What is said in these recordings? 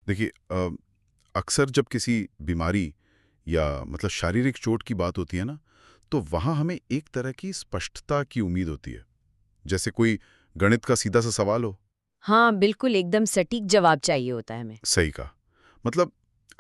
देखिए, अक्सर जब किसी बीमारी या मतलब शारीरिक चोट की बात होती है ना, तो वहाँ हमें एक तरह की स्पष्टता की उम्मीद होती है। जैसे कोई गणित का सीधा सा सवाल हो। हाँ, बिल्कुल एकदम सटीक जवाब चाहिए होता है हमें। सही कहा। मतलब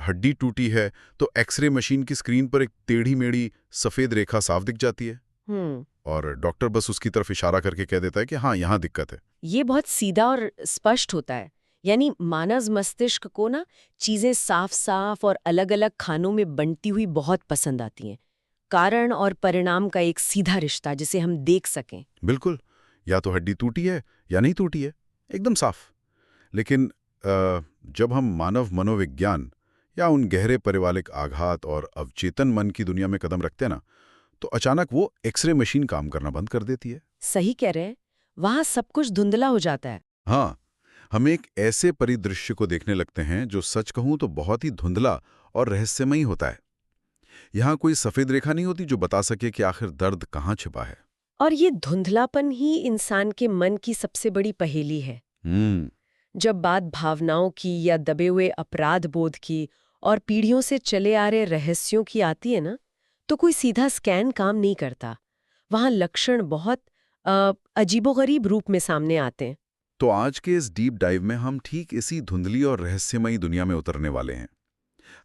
हड्डी टूटी है तो एक्सरे मशीन की स्क्रीन पर एक टेढ़ी-मेढ़ी सफ़ेद रेखा साफ दिख जाती है हुँ, और डॉक्टर बस उसकी तरफ इशारा करके कह देता है कि हाँ, यहाँ दिक्कत है। ये बहुत सीधा और स्पष्ट होता है। यानी मानव मस्तिष्क को ना चीज़ें साफ-साफ और अलग-अलग खानों में बंटती हुई बहुत पसंद आती हैं। कारण और परिणाम का एक सीधा रिश्ता जिसे हम देख सकें। बिल्कुल, या तो हड्डी टूटी है या नहीं टूटी है, एकदम साफ। लेकिन जब हम मानव मनोविज्ञान या उन गहरे पारिवारिक आघात और अवचेतन मन की दुनिया में कदम रखते हैं ना, तो अचानक वो एक्सरे मशीन काम करना बंद कर देती है। सही कह रहे हैं, वहाँ सब कुछ धुंधला हो जाता है। हाँ, हम एक ऐसे परिदृश्य को देखने लगते हैं जो सच कहूं तो बहुत ही धुंधला और रहस्यमयी होता है। यहाँ कोई सफेद रेखा नहीं होती जो बता सके कि आखिर दर्द कहाँ छिपा है। और ये धुंधलापन ही इंसान के मन की सबसे बड़ी पहेली है। हम्म। जब बात भावनाओं की या दबे हुए अपराध बोध की और पीढ़ियों से चले आ रहे रहस्यों की आती है ना, तो कोई सीधा स्कैन काम नहीं करता। वहाँ लक्षण बहुत अजीबोगरीब रूप में सामने आते हैं। तो आज के इस डीप डाइव में हम ठीक इसी धुंधली और रहस्यमयी दुनिया में उतरने वाले हैं।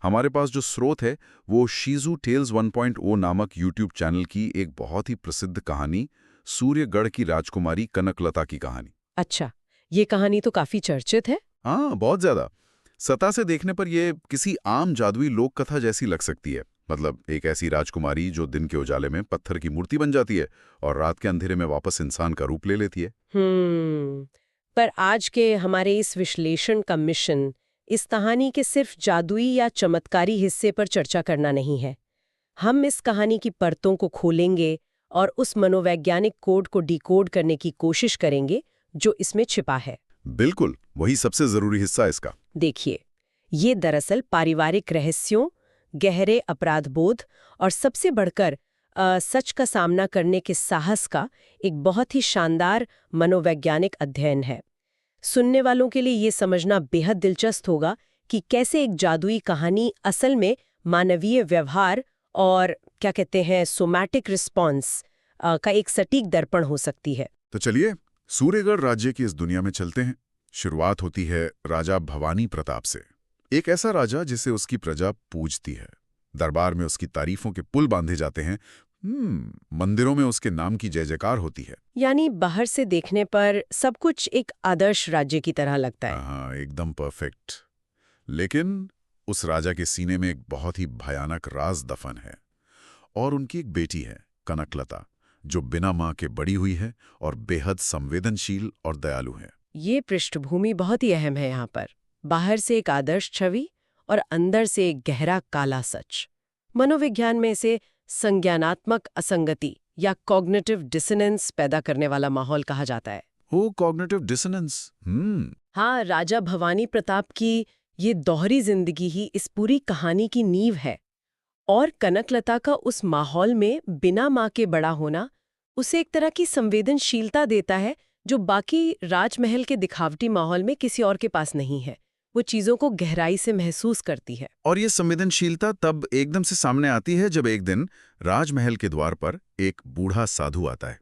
हमारे पास जो स्रोत है वो शीजू टेल्स 1.0 नामक यूट्यूब चैनल की एक बहुत ही प्रसिद्ध कहानी, सूर्यगढ़ की राजकुमारी कनकलता की कहानी। अच्छा, ये कहानी तो काफी चर्चित है। हाँ, बहुत ज्यादा। सतह से देखने पर यह किसी आम जादुई लोक कथा जैसी लग सकती है। मतलब एक ऐसी राजकुमारी जो दिन के उजाले में पत्थर की मूर्ति बन जाती है और रात के अंधेरे में वापस इंसान का रूप ले लेती है। पर आज के हमारे इस विश्लेषण का मिशन इस कहानी के सिर्फ जादुई या चमत्कारी हिस्से पर चर्चा करना नहीं है। हम इस कहानी की परतों को खोलेंगे और उस मनोवैज्ञानिक कोड को डिकोड करने की कोशिश करेंगे जो इसमें छिपा है। बिल्कुल, वही सबसे जरूरी हिस्सा है इसका। देखिए, ये दरअसल पारिवारिक रहस्यों, गहरे अपराधबोध और सबसे बढ़कर सच का सामना करने के साहस का एक बहुत ही शानदार मनोवैज्ञानिक अध्ययन है। सुनने वालों के लिए ये समझना बेहद दिलचस्प होगा कि कैसे एक जादुई कहानी असल में मानवीय व्यवहार और क्या कहते हैं सोमैटिक रिस्पॉन्स का एक सटीक दर्पण हो सकती है। तो चलिए, सूर्यगढ़ राज्य की इस दुनिया में चलते हैं। शुरुआत होती है राजा भवानी प्रताप से। एक ऐसा राजा जिसे उसकी प्रजा पूजती है। दरबार में उसकी तारीफों के पुल बांधे जाते हैं। मंदिरों में उसके नाम की जय जयकार होती है। यानी बाहर से देखने पर सब कुछ एक आदर्श राज्य की तरह लगता है। हाँ, एकदम परफेक्ट। लेकिन उस राजा के सीने में एक बहुत ही भयानक राज दफन है। और उनकी एक बेटी है, कनकलता, जो बिना मां के बड़ी हुई है और बेहद संवेदनशील और दयालु है। ये पृष्ठभूमि बहुत ही अहम है यहाँ पर। बाहर से एक आदर्श छवि और अंदर से एक गहरा काला सच। मनोविज्ञान में इसे संज्ञानात्मक असंगति या कॉग्निटिव डिसोनेंस पैदा करने वाला माहौल कहा जाता है। ओ, कॉग्निटिव डिसोनेंस। हाँ, राजा भवानी प्रताप की ये दोहरी जिंदगी ही इस पूरी कहानी की नींव है। और कनकलता का उस माहौल में बिना माँ के बड़ा होना उसे एक तरह की संवेदनशीलता देता है जो बाकी राजमहल के दिखावटी माहौल में किसी और के पास नहीं है। वो चीजों को गहराई से महसूस करती है। और ये संवेदनशीलता तब एकदम से सामने आती है जब एक दिन राजमहल के द्वार पर एक बूढ़ा साधु आता है।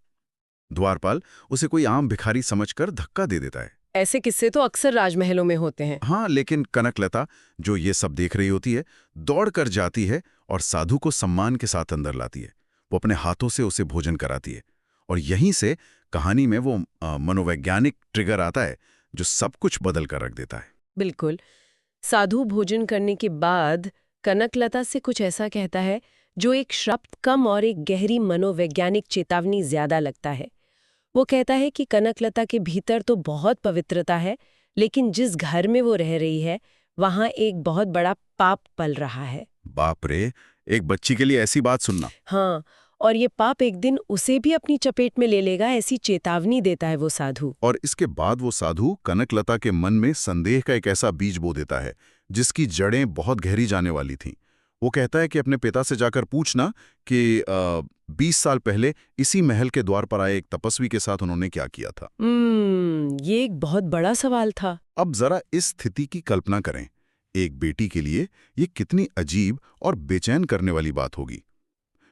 द्वारपाल उसे कोई आम भिखारी समझकर धक्का दे देता है। ऐसे किस्से तो अक्सर राजमहलों में होते हैं। हाँ, लेकिन कनकलता, जो ये सब देख रही होती है, दौड़ कर जाती है और साधु को सम्मान के साथ अंदर लाती है। वो अपने हाथों से उसे भोजन कराती है। और यहीं से कहानी में वो मनोवैज्ञानिक ट्रिगर आता है जो सब कुछ बदल कर रख देता है। बिल्कुल। साधु भोजन करने के बाद कनकलता से कुछ ऐसा कहता है जो एक शब्द कम और एक गहरी मनोवैज्ञानिक चेतावनी ज्यादा लगता है। वो कहता है कि कनकलता के भीतर तो बहुत पवित्रता है, लेकिन जिस घर में वो रह रही है वहां एक बहुत बड़ा पाप पल रहा है। बाप रे, एक बच्ची के लिए ऐसी बात सुनना। हाँ, और ये पाप एक दिन उसे भी अपनी चपेट में ले लेगा, ऐसी चेतावनी देता है वो साधु। और इसके बाद वो साधु कनकलता के मन में संदेह का एक ऐसा बीज बो देता है जिसकी जड़ें बहुत गहरी जाने वाली थीं। वो कहता है कि अपने पिता से जाकर पूछना कि 20 साल पहले इसी महल के द्वार पर आए एक तपस्वी के साथ उन्होंने क्या किया था। ये एक बहुत बड़ा सवाल था। अब जरा इस स्थिति की कल्पना करें। एक बेटी के लिए ये कितनी अजीब और बेचैन करने वाली बात होगी।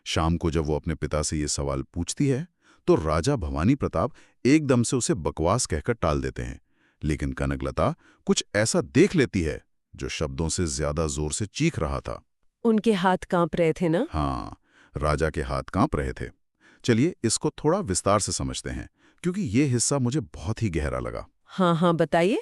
शाम को जब वो अपने पिता से ये सवाल पूछती है तो राजा भवानी प्रताप एकदम से उसे बकवास कहकर टाल देते हैं, लेकिन कनकलता कुछ ऐसा देख लेती है जो शब्दों से ज्यादा जोर से चीख रहा था। उनके हाथ कांप रहे थे ना? हाँ, राजा के हाथ कांप रहे थे। चलिए इसको थोड़ा विस्तार से समझते हैं, क्योंकि ये हिस्सा मुझे बहुत ही गहरा लगा। हाँ हाँ, बताइए।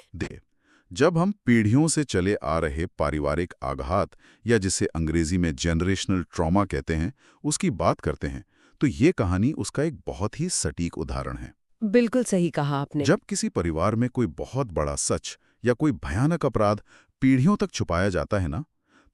जब हम पीढ़ियों से चले आ रहे पारिवारिक आघात या जिसे अंग्रेजी में जनरेशनल ट्रॉमा कहते हैं, उसकी बात करते हैं, तो ये कहानी उसका एक बहुत ही सटीक उदाहरण है। बिल्कुल सही कहा आपने। जब किसी परिवार में कोई बहुत बड़ा सच या कोई भयानक अपराध पीढ़ियों तक छुपाया जाता है ना,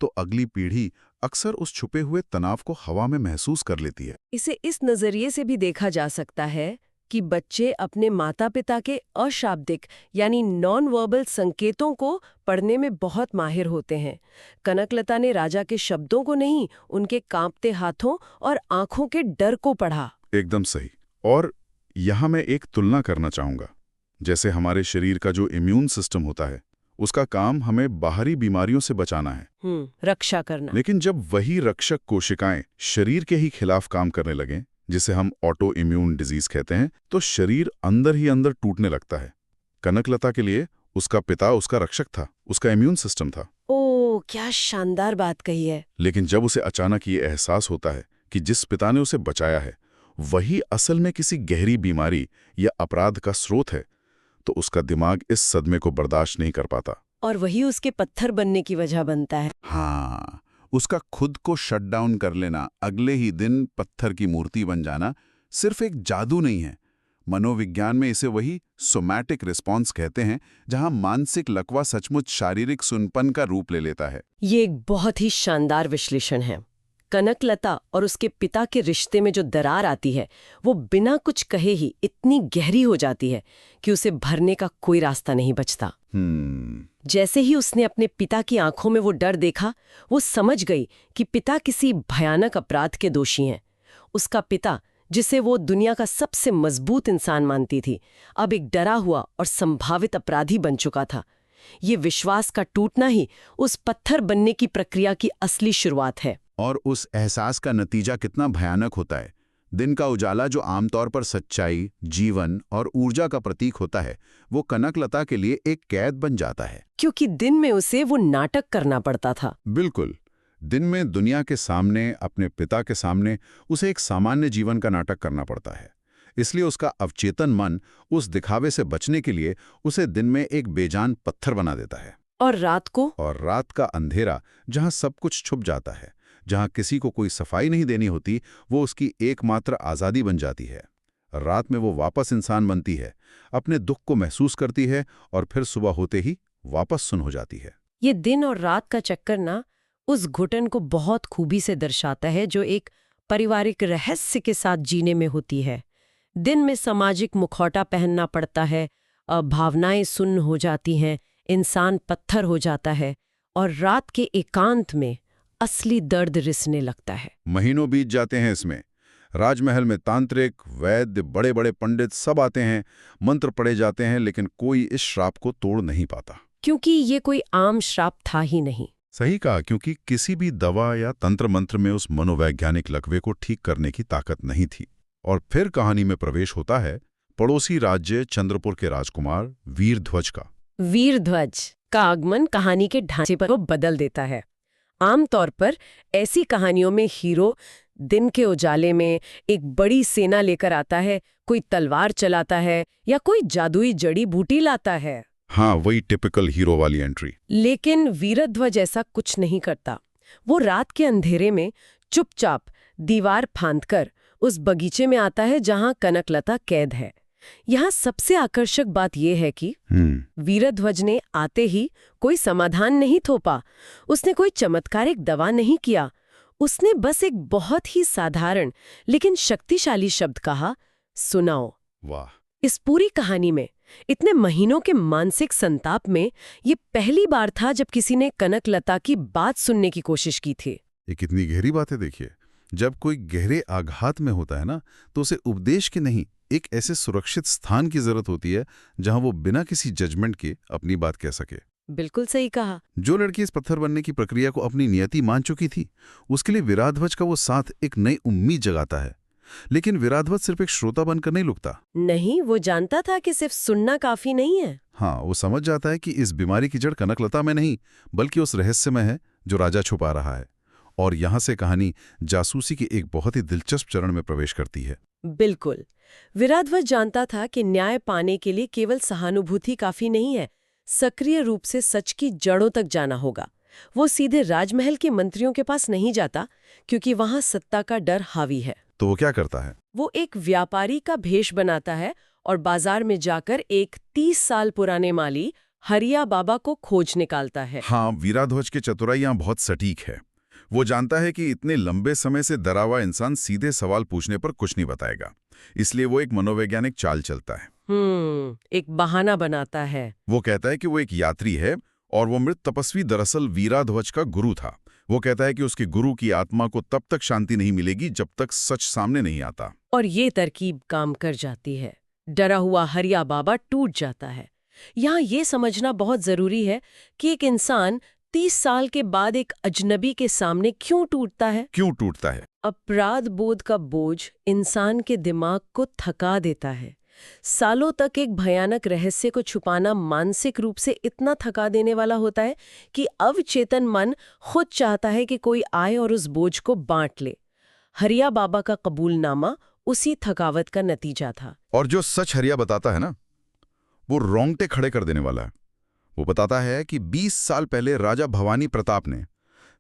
तो अगली पीढ़ी अक्सर उस छुपे हुए तनाव को हवा में महसूस कर लेती है। इसे इस नजरिए से भी देखा जा सकता है कि बच्चे अपने माता-पिता के अशाब्दिक यानी नॉन वर्बल संकेतों को पढ़ने में बहुत माहिर होते हैं। कनकलता ने राजा के शब्दों को नहीं, उनके कांपते हाथों और आंखों के डर को पढ़ा। एकदम सही। और यहाँ मैं एक तुलना करना चाहूँगा। जैसे हमारे शरीर का जो इम्यून सिस्टम होता है, उसका काम हमें बाहरी बीमारियों से बचाना है, रक्षा करना। लेकिन जब वही रक्षक कोशिकाएं शरीर के ही खिलाफ काम करने लगें, जिसे हम ऑटो इम्यून डिजीज कहते हैं, तो शरीर अंदर ही अंदर टूटने लगता है। कनकलता के लिए उसका पिता उसका रक्षक था, उसका इम्यून सिस्टम था। ओह, क्या शानदार बात कही है। लेकिन जब उसे अचानक ये एहसास होता है कि जिस पिता ने उसे बचाया है वही असल में किसी गहरी बीमारी या अपराध का स्रोत है, तो उसका दिमाग इस सदमे को बर्दाश्त नहीं कर पाता। और वही उसके पत्थर बनने की वजह बनता है। हाँ, उसका खुद को शट डाउन कर लेना, अगले ही दिन पत्थर की मूर्ति बन जाना, सिर्फ एक जादू नहीं है। मनोविज्ञान में इसे वही सोमैटिक रिस्पॉन्स कहते हैं, जहां मानसिक लकवा सचमुच शारीरिक सुनपन का रूप ले लेता है। ये एक बहुत ही शानदार विश्लेषण है। कनकलता और उसके पिता के रिश्ते में जो दरार आती है, वो बिना कुछ कहे ही इतनी गहरी हो जाती है कि उसे भरने का कोई रास्ता नहीं बचता। जैसे ही उसने अपने पिता की आंखों में वो डर देखा, वो समझ गई कि पिता किसी भयानक अपराध के दोषी हैं। उसका पिता, जिसे वो दुनिया का सबसे मजबूत इंसान मानती थी, अब एक डरा हुआ और संभावित अपराधी बन चुका था। ये विश्वास का टूटना ही उस पत्थर बनने की प्रक्रिया की असली शुरुआत है। और उस एहसास का नतीजा कितना भयानक होता है। दिन का उजाला, जो आमतौर पर सच्चाई, जीवन और ऊर्जा का प्रतीक होता है, वो कनकलता के लिए एक कैद बन जाता है। क्योंकि दिन में उसे वो नाटक करना पड़ता था। बिल्कुल। दिन में दुनिया के सामने, अपने पिता के सामने उसे एक सामान्य जीवन का नाटक करना पड़ता है। इसलिए उसका अवचेतन मन उस दिखावे से बचने के लिए उसे दिन में एक बेजान पत्थर बना देता है। और रात को? और रात का अंधेरा, जहां सब कुछ छुप जाता है, जहां किसी को कोई सफाई नहीं देनी होती, वो उसकी एकमात्र आज़ादी बन जाती है। रात में वो वापस इंसान बनती है, अपने दुख को महसूस करती है और फिर सुबह होते ही वापस सुन हो जाती है। ये दिन और रात का चक्कर ना उस घुटन को बहुत खूबी से दर्शाता है जो एक पारिवारिक रहस्य के साथ जीने में होती है। दिन में सामाजिक मुखौटा पहनना पड़ता है, भावनाएं सुन्न हो जाती हैं, इंसान पत्थर हो जाता है, और रात के एकांत में असली दर्द रिसने लगता है। महीनों बीत जाते हैं इसमें। राजमहल में तांत्रिक, वैद्य, बड़े बड़े पंडित सब आते हैं, मंत्र पढ़े जाते हैं, लेकिन कोई इस श्राप को तोड़ नहीं पाता। क्योंकि ये कोई आम श्राप था ही नहीं। सही कहा, क्योंकि किसी भी दवा या तंत्र मंत्र में उस मनोवैज्ञानिक लकवे को ठीक करने की ताकत नहीं थी। और फिर कहानी में प्रवेश होता है पड़ोसी राज्य चंद्रपुर के राजकुमार वीरध्वज का। वीरध्वज का आगमन कहानी के ढांचे पर बदल देता है। आमतौर पर ऐसी कहानियों में हीरो दिन के उजाले में एक बड़ी सेना लेकर आता है, कोई तलवार चलाता है या कोई जादुई जड़ी बूटी लाता है। हाँ, वही टिपिकल हीरो वाली एंट्री। लेकिन वीरध्वज ऐसा कुछ नहीं करता। वो रात के अंधेरे में चुपचाप दीवार फांदकर उस बगीचे में आता है जहां कनकलता कैद है। यहाँ सबसे आकर्षक बात यह है कि वीरध्वज ने आते ही कोई समाधान नहीं थोपा, उसने कोई चमत्कारिक दवा नहीं किया, उसने बस एक बहुत ही साधारण लेकिन शक्तिशाली शब्द कहा, सुनाओ। वाह! इस पूरी कहानी में, इतने महीनों के मानसिक संताप में, ये पहली बार था जब किसी ने कनकलता की बात सुनने की कोशिश की थी। ये कितनी गहरी बात है। देखिए, जब कोई गहरे आघात में होता है ना, तो उसे उपदेश के नहीं, एक ऐसे सुरक्षित स्थान की जरूरत होती है जहां वो बिना किसी जजमेंट के अपनी बात कह सके। बिल्कुल सही कहा। जो लड़की इस पत्थर बनने की प्रक्रिया को अपनी नियति मान चुकी थी, उसके लिए विराटध्वज का वो साथ एक नई उम्मीद जगाता है। लेकिन विराटध्वज सिर्फ एक श्रोता बनकर नहीं लुकता। नहीं, वो जानता था कि सिर्फ सुनना काफी नहीं है। हाँ, वो समझ जाता है कि इस बीमारी की जड़ कनकलता में नहीं, बल्कि उस रहस्य में है जो राजा छुपा रहा है। और यहाँ से कहानी जासूसी के एक बहुत ही दिलचस्प चरण में प्रवेश करती है। बिल्कुल। विराटध्वज जानता था कि न्याय पाने के लिए केवल सहानुभूति काफी नहीं है, सक्रिय रूप से सच की जड़ों तक जाना होगा। वो सीधे राजमहल के मंत्रियों के पास नहीं जाता, क्योंकि वहां सत्ता का डर हावी है। तो वो क्या करता है? वो एक व्यापारी का भेष बनाता है और बाजार में जाकर एक 30 साल पुराने माली हरिया बाबा को खोज निकालता है। हाँ, विराटध्वज की चतुराई यहाँ बहुत सटीक है। वो जानता है कि इतने लंबे समय से डरा हुआ इंसान सीधे सवाल पूछने पर कुछ नहीं बताएगा, इसलिए वो एक मनोवैज्ञानिक चाल चलता है। एक बहाना बनाता है। वो कहता है कि वो एक यात्री है और वो मृत तपस्वी दरअसल विराटध्वज का गुरु था। वो कहता है कि उसके गुरु की आत्मा को तब तक शांति नहीं मिलेगी जब तक सच सामने नहीं आता। और ये तरकीब काम कर जाती है। डरा हुआ हरिया बाबा टूट जाता है। यहाँ ये समझना बहुत जरूरी है कि एक इंसान 30 साल के बाद एक अजनबी के सामने क्यों टूटता है। क्यों टूटता है? अपराध बोध का बोझ इंसान के दिमाग को थका देता है। सालों तक एक भयानक रहस्य को छुपाना मानसिक रूप से इतना थका देने वाला होता है कि अवचेतन मन खुद चाहता है कि कोई आए और उस बोझ को बांट ले। हरिया बाबा का कबूलनामा उसी थकावट का नतीजा था। और जो सच हरिया बताता है ना, वो रोंगटे खड़े कर देने वाला है। वो बताता है कि 20 साल पहले राजा भवानी प्रताप ने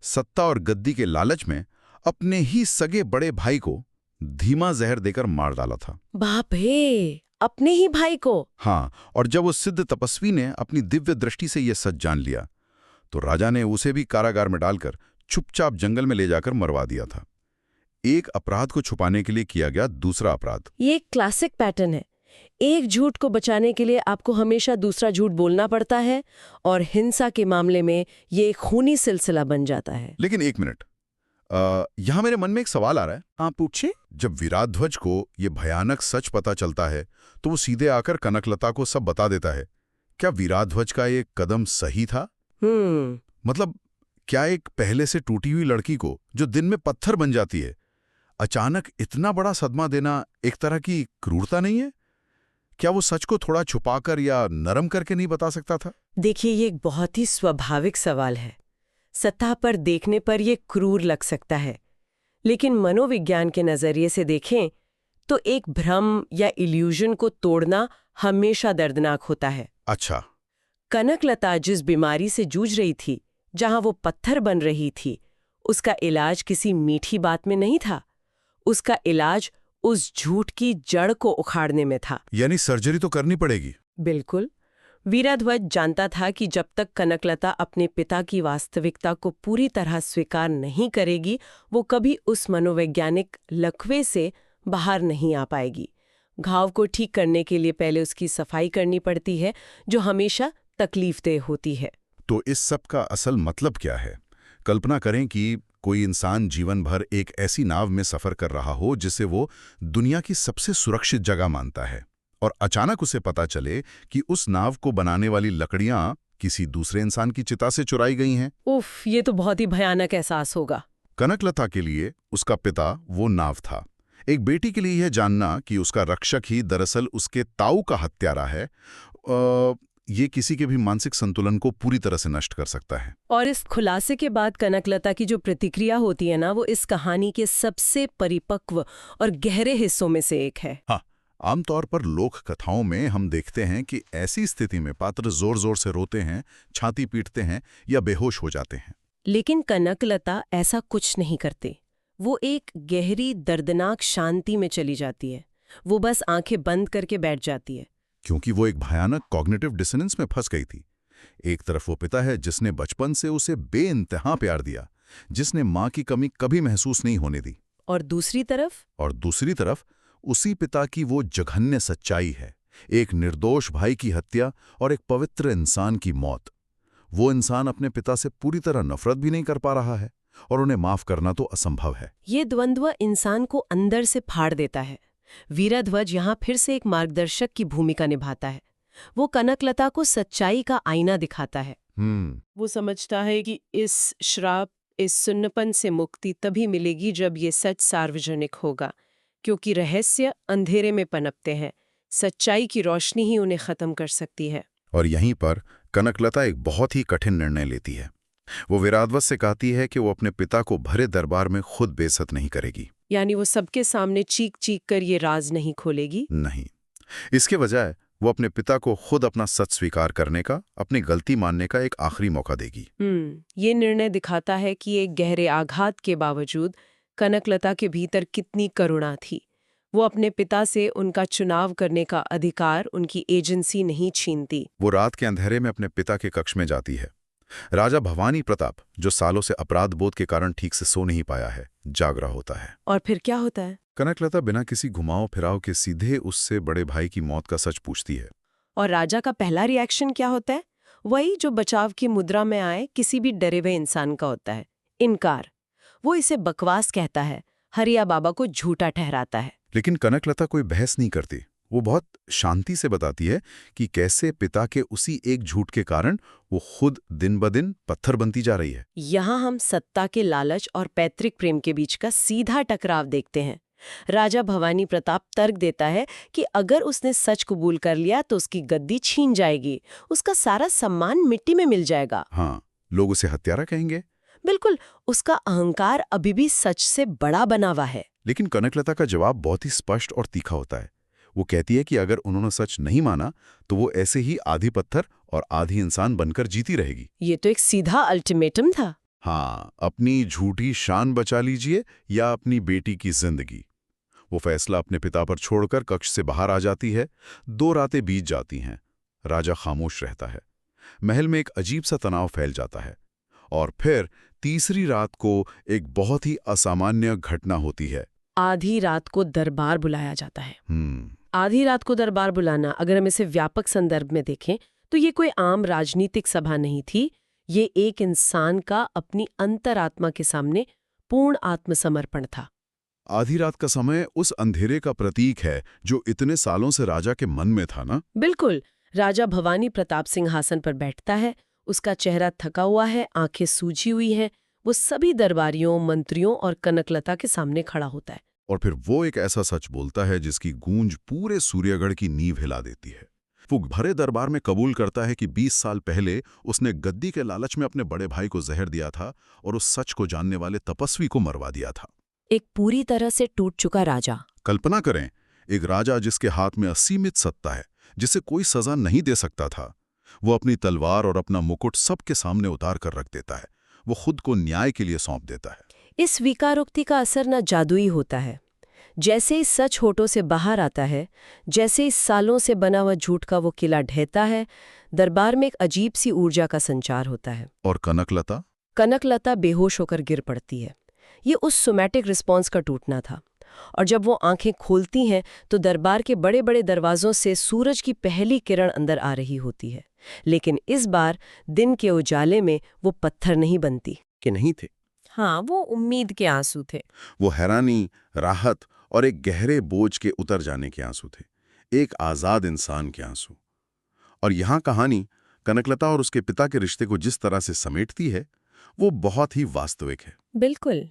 सत्ता और गद्दी के लालच में अपने ही सगे बड़े भाई को धीमा जहर देकर मार डाला था। बाप रे, अपने ही भाई को? हाँ, और जब उस सिद्ध तपस्वी ने अपनी दिव्य दृष्टि से यह सच जान लिया, तो राजा ने उसे भी कारागार में डालकर चुपचाप जंगल में ले जाकर मरवा दिया था। एक अपराध को छुपाने के लिए किया गया दूसरा अपराध। ये एक क्लासिक पैटर्न है। एक झूठ को बचाने के लिए आपको हमेशा दूसरा झूठ बोलना पड़ता है, और हिंसा के मामले में ये एक खूनी सिलसिला बन जाता है। लेकिन एक मिनट, यहाँ मेरे मन में एक सवाल आ रहा है। आप पूछे। जब विराटध्वज को ये भयानक सच पता चलता है तो वो सीधे आकर कनकलता को सब बता देता है। क्या विराटध्वज का ये कदम सही था? मतलब क्या एक पहले से टूटी हुई लड़की को, जो दिन में पत्थर बन जाती है, अचानक इतना बड़ा सदमा देना एक तरह की क्रूरता नहीं है? क्या वो सच को थोड़ा छुपाकर या नरम करके नहीं बता सकता था? देखिए, ये एक बहुत ही स्वाभाविक सवाल है। सतह पर देखने पर यह क्रूर लग सकता है, लेकिन मनोविज्ञान के नजरिए से देखें तो एक भ्रम या इल्यूजन को तोड़ना हमेशा दर्दनाक होता है। अच्छा। कनकलता जिस बीमारी से जूझ रही थी, जहां वो पत्थर बन रही थी, उसका इलाज किसी मीठी बात में नहीं था। उसका इलाज उस झूठ की जड़ को उखाड़ने में था। यानी सर्जरी तो करनी पड़ेगी। बिल्कुल। विराटध्वज जानता था कि जब तक कनकलता अपने पिता की वास्तविकता को पूरी तरह स्वीकार नहीं करेगी, वो कभी उस मनोवैज्ञानिक लकवे से बाहर नहीं आ पाएगी। घाव को ठीक करने के लिए पहले उसकी सफाई करनी पड़ती है, जो हमेशा तकलीफदेह होती है। तो इस सब का असल मतलब क्या है? कल्पना करें कि कोई इंसान जीवन भर एक ऐसी नाव में सफर कर रहा हो जिसे वो दुनिया की सबसे सुरक्षित जगह मानता है, और अचानक उसे पता चले कि उस नाव को बनाने वाली लकड़ियां किसी दूसरे इंसान की चिता से चुराई गई हैं। उफ, ये तो बहुत ही भयानक एहसास होगा। कनकलता के लिए उसका पिता वो नाव था। एक बेटी के लिए यह जानना कि उसका रक्षक ही दरअसल उसके ताऊ का हत्यारा है, ये किसी के भी मानसिक संतुलन को पूरी तरह से नष्ट कर सकता है। और इस खुलासे के बाद कनकलता की जो प्रतिक्रिया होती है ना, वो इस कहानी के सबसे परिपक्व और गहरे हिस्सों में से एक है। हाँ, आमतौर पर लोक कथाओं में हम देखते हैं कि ऐसी स्थिति में पात्र जोर जोर से रोते हैं, छाती पीटते हैं या बेहोश हो जाते हैं। लेकिन कनकलता ऐसा कुछ नहीं करते। वो एक गहरी दर्दनाक शांति में चली जाती है। वो बस आंखें बंद करके बैठ जाती है, क्योंकि वो एक भयानक कॉग्निटिव डिसोनेंस में फंस गई थी। एक तरफ वो पिता है जिसने बचपन से उसे बेइंतहा प्यार दिया, जिसने माँ की कमी कभी महसूस नहीं होने दी, और दूसरी तरफ उसी पिता की वो जघन्य सच्चाई है, एक निर्दोष भाई की हत्या और एक पवित्र इंसान की मौत। वो इंसान अपने पिता से पूरी तरह नफरत भी नहीं कर पा रहा है, और उन्हें माफ करना तो असंभव है। ये द्वंद्व इंसान को अंदर से फाड़ देता है। विराटध्वज यहाँ फिर से एक मार्गदर्शक की भूमिका निभाता है। वो कनकलता को सच्चाई का आईना दिखाता है। वो समझता है कि इस श्राप, इस सुन्नपन से मुक्ति तभी मिलेगी जब ये सच सार्वजनिक होगा, क्योंकि रहस्य अंधेरे में पनपते हैं। सच्चाई की रोशनी ही उन्हें खत्म कर सकती है। और यहीं पर कनकलता एक बहुत ही कठिन निर्णय लेती है। वो वीराध्वज से कहती है कि वो अपने पिता को भरे दरबार में खुद बेइज्जत नहीं करेगी। यानी वो सबके सामने चीख चीख कर ये राज नहीं खोलेगी। नहीं, इसके बजाय वो अपने पिता को खुद अपना सच स्वीकार करने का, अपनी गलती मानने का एक आखिरी मौका देगी। ये निर्णय दिखाता है कि एक गहरे आघात के बावजूद कनकलता के भीतर कितनी करुणा थी। वो अपने पिता से उनका चुनाव करने का अधिकार, उनकी एजेंसी नहीं छीनती। वो रात के अंधेरे में अपने पिता के कक्ष में जाती है। राजा भवानी प्रताप, जो सालों से अपराध बोध के कारण ठीक से सो नहीं पाया है, जाग रहा होता है। और फिर क्या होता है? कनकलता बिना किसी घुमाव फिराव के सीधे उससे बड़े भाई की मौत का सच पूछती है। और राजा का पहला रिएक्शन क्या होता है? वही जो बचाव की मुद्रा में आए किसी भी डरे हुए इंसान का होता है, इनकार। वो इसे बकवास कहता है, हरिया बाबा को झूठा ठहराता है। लेकिन कनकलता कोई बहस नहीं करती। वो बहुत शांति से बताती है कि कैसे पिता के उसी एक झूठ के कारण वो खुद दिन ब दिन पत्थर बनती जा रही है। यहाँ हम सत्ता के लालच और पैतृक प्रेम के बीच का सीधा टकराव देखते हैं। राजा भवानी प्रताप तर्क देता है कि अगर उसने सच कबूल कर लिया तो उसकी गद्दी छीन जाएगी, उसका सारा सम्मान मिट्टी में मिल जाएगा। हाँ, लोग उसे हत्यारा कहेंगे। बिल्कुल, उसका अहंकार अभी भी सच से बड़ा बना हुआ है। लेकिन कनकलता का जवाब बहुत ही स्पष्ट और तीखा होता है। वो कहती है कि अगर उन्होंने सच नहीं माना तो वो ऐसे ही आधी पत्थर और आधी इंसान बनकर जीती रहेगी। ये तो एक सीधा अल्टीमेटम था। हाँ, अपनी झूठी शान बचा लीजिए या अपनी बेटी की जिंदगी। वो फैसला अपने पिता पर छोड़कर कक्ष से बाहर आ जाती है। 2 रातें बीत जाती हैं। राजा खामोश रहता है। महल में एक अजीब सा तनाव फैल जाता है। और फिर तीसरी रात को एक बहुत ही असामान्य घटना होती है। आधी रात को दरबार बुलाया जाता है। आधी रात को दरबार बुलाना, अगर हम इसे व्यापक संदर्भ में देखें तो ये कोई आम राजनीतिक सभा नहीं थी। ये एक इंसान का अपनी अंतरात्मा के सामने पूर्ण आत्मसमर्पण था। आधी रात का समय उस अंधेरे का प्रतीक है जो इतने सालों से राजा के मन में था ना। बिल्कुल। राजा भवानी प्रताप सिंहासन पर बैठता है। उसका चेहरा थका हुआ है, आंखें सूजी हुई हैं। वो सभी दरबारियों, मंत्रियों और कनकलता के सामने खड़ा होता है। और फिर वो एक ऐसा सच बोलता है जिसकी गूंज पूरे सूर्यगढ़ की नींव हिला देती है। वो भरे दरबार में कबूल करता है कि 20 साल पहले उसने गद्दी के लालच में अपने बड़े भाई को जहर दिया था और उस सच को जानने वाले तपस्वी को मरवा दिया था। एक पूरी तरह से टूट चुका राजा। कल्पना करें, एक राजा जिसके हाथ में असीमित सत्ता है, जिसे कोई सजा नहीं दे सकता था। वो अपनी तलवार और अपना मुकुट सबके सामने उतार कर रख देता है। वो खुद को न्याय के लिए सौंप देता है। इस स्वीकारोक्ति का असर न जादुई होता है। जैसे ही सच होठों से बाहर आता है, जैसे इस सालों से बना हुआ झूठ का वो किला ढहता है, दरबार में एक अजीब सी ऊर्जा का संचार होता है। और कनकलता बेहोश होकर गिर पड़ती है। ये उस सोमैटिक रिस्पॉन्स का टूटना था। और जब वो आंखें खोलती हैं तो दरबार के बड़े बड़े दरवाजों से सूरज की पहली किरण अंदर आ रही होती है। लेकिन इस बार दिन के उजाले में वो पत्थर नहीं बनती। कि नहीं थे। हाँ, वो उम्मीद के आंसू थे। वो हैरानी, राहत और एक गहरे बोझ के उतर जाने के आंसू थे। एक आजाद इंसान के आंसू। और यहाँ कहानी कनकलता और उसके पिता के रिश्ते को जिस तरह से समेटती है, वो बहुत ही वास्तविक है। बिल्कुल।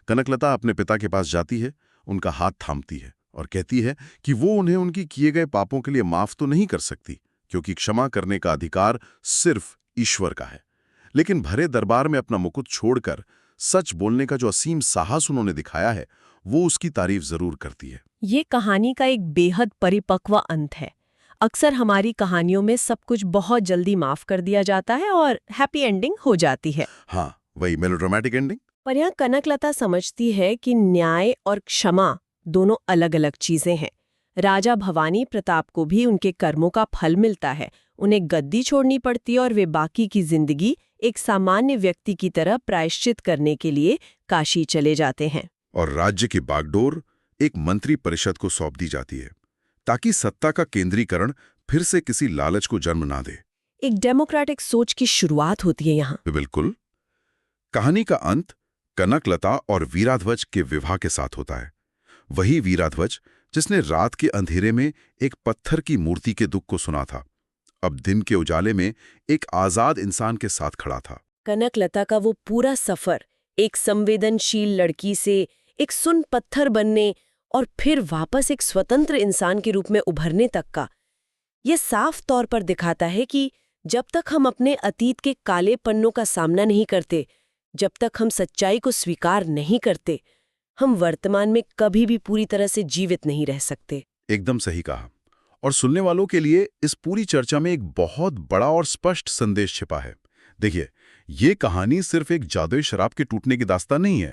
कनकलता अपने पिता के पास जाती है, उनका हाथ थामती है और कहती है कि वो उन्हें उनकी किए गए पापों के लिए माफ तो नहीं कर सकती, क्योंकि क्षमा करने का अधिकार सिर्फ ईश्वर का है। लेकिन भरे दरबार में अपना मुकुट छोड़कर सच बोलने का जो असीम साहस उन्होंने दिखाया है, वो उसकी तारीफ जरूर करती है। ये कहानी का एक बेहद परिपक्व अंत है। अक्सर हमारी कहानियों में सब कुछ बहुत जल्दी माफ कर दिया जाता है और हैप्पी एंडिंग हो जाती है। हाँ, वही मेलोड्रामेटिक एंडिंग। पर यहाँ कनकलता समझती है कि न्याय और क्षमा दोनों अलग अलग चीजें हैं। राजा भवानी प्रताप को भी उनके कर्मों का फल मिलता है। उन्हें गद्दी छोड़नी पड़ती है और वे बाकी की जिंदगी एक सामान्य व्यक्ति की तरह प्रायश्चित करने के लिए काशी चले जाते हैं। और राज्य की बागडोर एक मंत्री परिषद को सौंप दी जाती है, ताकि सत्ता का केंद्रीकरण फिर से किसी लालच को जन्म ना दे। एक डेमोक्रेटिक सोच की शुरुआत होती है यहाँ। बिल्कुल। कहानी का अंत कनकलता और वीराध्वज के विवाह के साथ होता है। वही वीराध्वज जिसने रात के अंधेरे में एक पत्थर की मूर्ति के दुख को सुना था, अब दिन के उजाले में एक आजाद इंसान के साथ खड़ा था। कनकलता का वो पूरा सफर एक संवेदनशील लड़की से एक सुन पत्थर बनने और फिर वापस एक स्वतंत्र इंसान के रूप में उभरने तक का, ये साफ तौर पर दिखाता है कि जब तक हम अपने अतीत के काले पन्नों का सामना नहीं करते, जब तक हम सच्चाई को स्वीकार नहीं करते, हम वर्तमान में कभी भी पूरी तरह से जीवित नहीं रह सकते। एकदम सही कहा। और सुनने वालों के लिए इस पूरी चर्चा में एक बहुत बड़ा और स्पष्ट संदेश छिपा है। देखिए, ये कहानी सिर्फ एक जादुई शराब के टूटने की दास्तान नहीं है।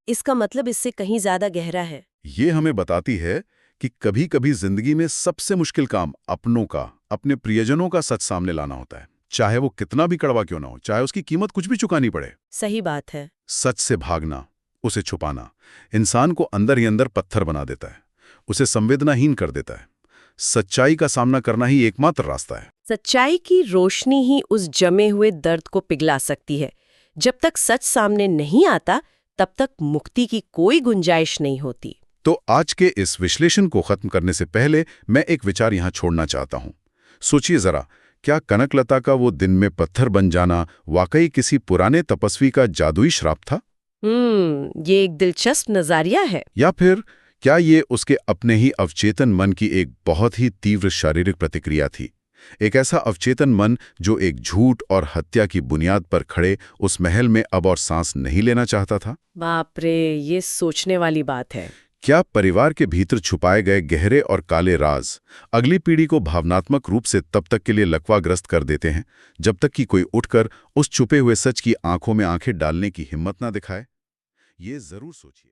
इसका मतलब इससे कहीं ज्यादा गहरा है। ये हमें बताती है कि कभी-कभी जिंदगी में सबसे मुश्किल काम अपनों का, अपने प्रियजनों का सच सामने लाना होता है, चाहे वो कितना भी कड़वा क्यों ना हो, चाहे उसकी कीमत कुछ भी चुकानी पड़े। सही बात है। सच से भागना, उसे छुपाना, इंसान को अंदर ही अंदर पत्थर बना देता है, उसे संवेदनाहीन कर देता है। सच्चाई का सामना करना ही एकमात्र रास्ता है। सच्चाई की रोशनी ही उस जमे हुए दर्द को पिघला सकती है। जब तक सच सामने नहीं आता, तब तक मुक्ति की कोई गुंजाइश नहीं होती। तो आज के इस विश्लेषण को खत्म करने से पहले मैं एक विचार यहाँ छोड़ना चाहता हूँ। सोचिए जरा, क्या कनकलता का वो दिन में पत्थर बन जाना वाकई किसी पुराने तपस्वी का जादुई श्राप था? ये एक दिलचस्प नजरिया है। या फिर क्या ये उसके अपने ही अवचेतन मन की एक बहुत ही तीव्र शारीरिक प्रतिक्रिया थी? एक ऐसा अवचेतन मन जो एक झूठ और हत्या की बुनियाद पर खड़े उस महल में अब और सांस नहीं लेना चाहता था? बाप रे, ये सोचने वाली बात है। क्या परिवार के भीतर छुपाए गए गहरे और काले राज अगली पीढ़ी को भावनात्मक रूप से तब तक के लिए लकवाग्रस्त कर देते हैं जब तक कि कोई उठकर उस छुपे हुए सच की आंखों में आंखें डालने की हिम्मत ना दिखाए? ये जरूर सोचिए।